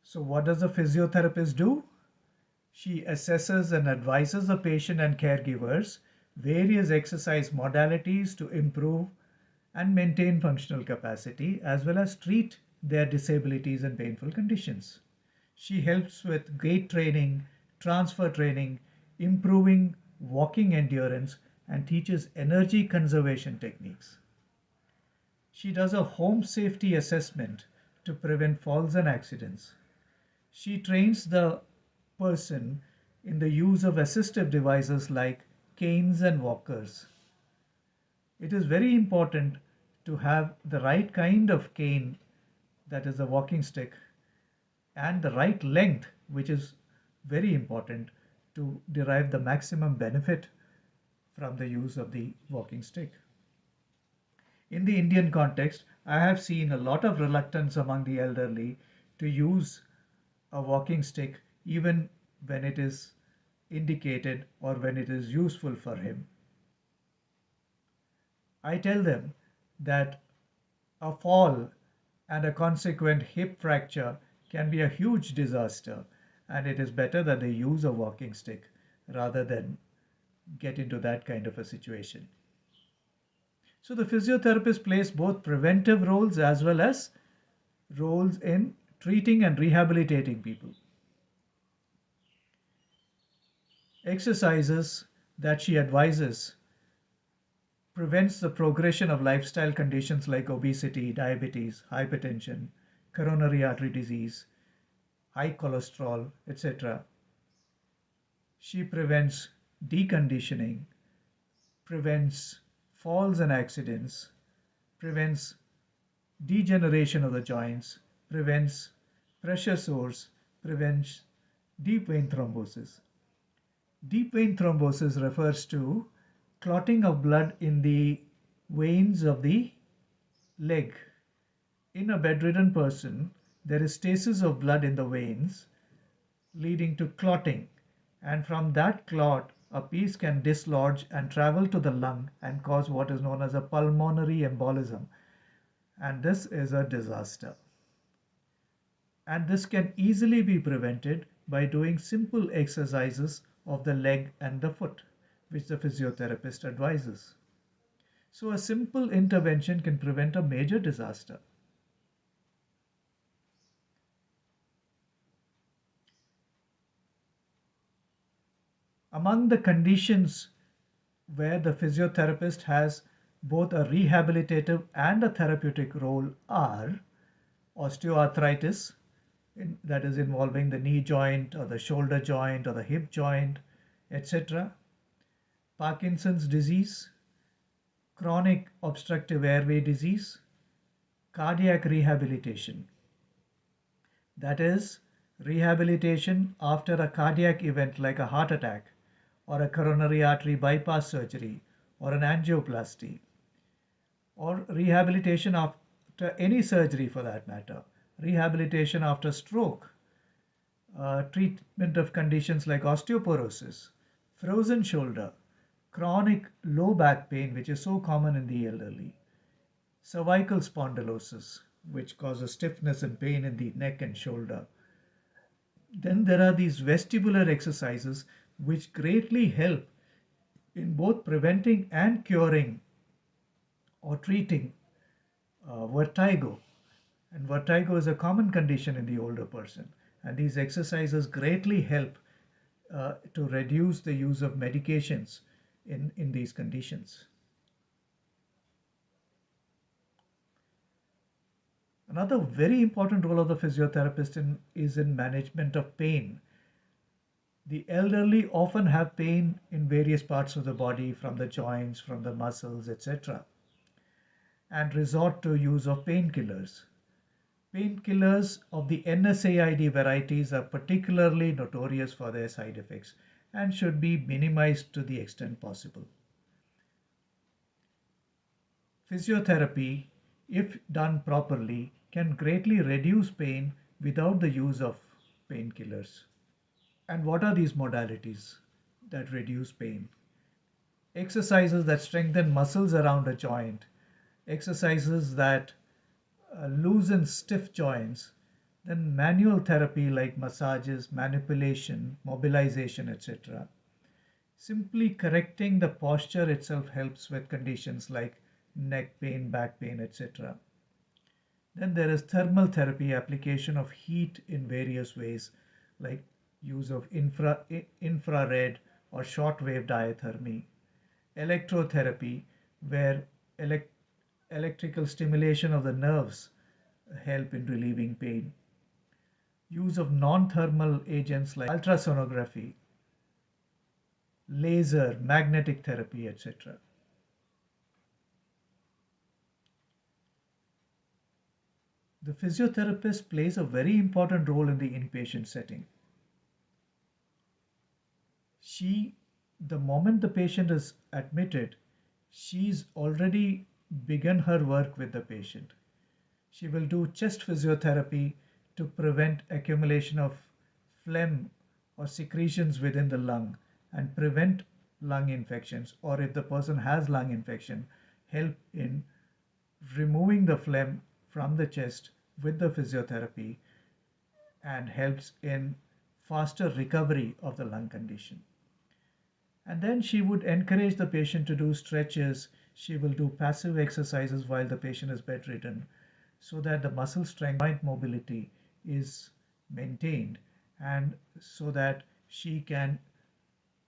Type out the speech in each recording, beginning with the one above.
So, what does a physiotherapist do? She assesses and advises the patient and caregivers various exercise modalities to improve and maintain functional capacity as well as treat their disabilities and painful conditions. She helps with gait training, transfer training, improving walking endurance, and teaches energy conservation techniques. She does a home safety assessment to prevent falls and accidents. She trains the person in the use of assistive devices like canes and walkers. It is very important to have the right kind of cane, that is a walking stick, and the right length, which is very important to derive the maximum benefit from the use of the walking stick. In the Indian context, I have seen a lot of reluctance among the elderly to use a walking stick even when it is indicated or when it is useful for him. I tell them that a fall and a consequent hip fracture can be a huge disaster, and it is better that they use a walking stick rather than get into that kind of a situation. So the physiotherapist plays both preventive roles as well as roles in treating and rehabilitating people. Exercises that she advises prevents the progression of lifestyle conditions like obesity, diabetes, hypertension, coronary artery disease, high cholesterol, etc. She prevents deconditioning, prevents falls and accidents, prevents degeneration of the joints, prevents pressure sores, prevents deep vein thrombosis. Deep vein thrombosis refers to clotting of blood in the veins of the leg. In a bedridden person, there is stasis of blood in the veins leading to clotting, and from that clot, a piece can dislodge and travel to the lung and cause what is known as a pulmonary embolism. And this is a disaster. And this can easily be prevented by doing simple exercises of the leg and the foot, which the physiotherapist advises. So, a simple intervention can prevent a major disaster. Among the conditions where the physiotherapist has both a rehabilitative and a therapeutic role are osteoarthritis, that is involving the knee joint or the shoulder joint or the hip joint, etc. Parkinson's disease, chronic obstructive airway disease, cardiac rehabilitation. That is, rehabilitation after a cardiac event like a heart attack or a coronary artery bypass surgery or an angioplasty, or rehabilitation after any surgery for that matter, rehabilitation after stroke, treatment of conditions like osteoporosis, frozen shoulder, chronic low back pain, which is so common in the elderly, cervical spondylosis, which causes stiffness and pain in the neck and shoulder. Then there are these vestibular exercises which greatly help in both preventing and curing or treating vertigo. And vertigo is a common condition in the older person. And these exercises greatly help to reduce the use of medications in these conditions. Another very important role of the physiotherapist is in management of pain. The elderly often have pain in various parts of the body, from the joints, from the muscles, etc., and resort to use of painkillers. Painkillers of the NSAID varieties are particularly notorious for their side effects and should be minimized to the extent possible. Physiotherapy, if done properly, can greatly reduce pain without the use of painkillers. And what are these modalities that reduce pain? Exercises that strengthen muscles around a joint, exercises that loosen stiff joints, Then manual therapy like massages, manipulation, mobilization, etc. Simply correcting the posture itself helps with conditions like neck pain, back pain, etc. Then there is thermal therapy, application of heat in various ways, like use of infrared or shortwave diathermy. Electrotherapy, where elec- electrical stimulation of the nerves help in relieving pain. Use of non-thermal agents like ultrasonography, laser, magnetic therapy, etc. The physiotherapist plays a very important role in the inpatient setting. She, the moment the patient is admitted, she's already begun her work with the patient. She will do chest physiotherapy to prevent accumulation of phlegm or secretions within the lung and prevent lung infections, or if the person has lung infection, help in removing the phlegm from the chest with the physiotherapy and helps in faster recovery of the lung condition. And then she would encourage the patient to do stretches. She will do passive exercises while the patient is bedridden so that the muscle strength, joint mobility is maintained, and so that she can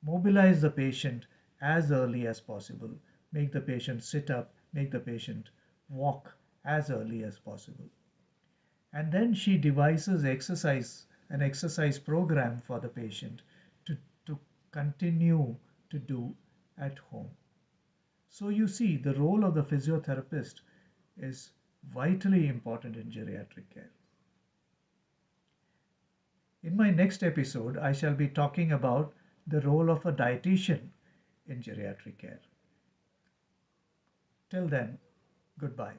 mobilize the patient as early as possible, make the patient sit up, make the patient walk as early as possible. And then she devises an exercise program for the patient to continue to do at home. So you see, the role of the physiotherapist is vitally important in geriatric care. In my next episode, I shall be talking about the role of a dietitian in geriatric care. Till then, goodbye.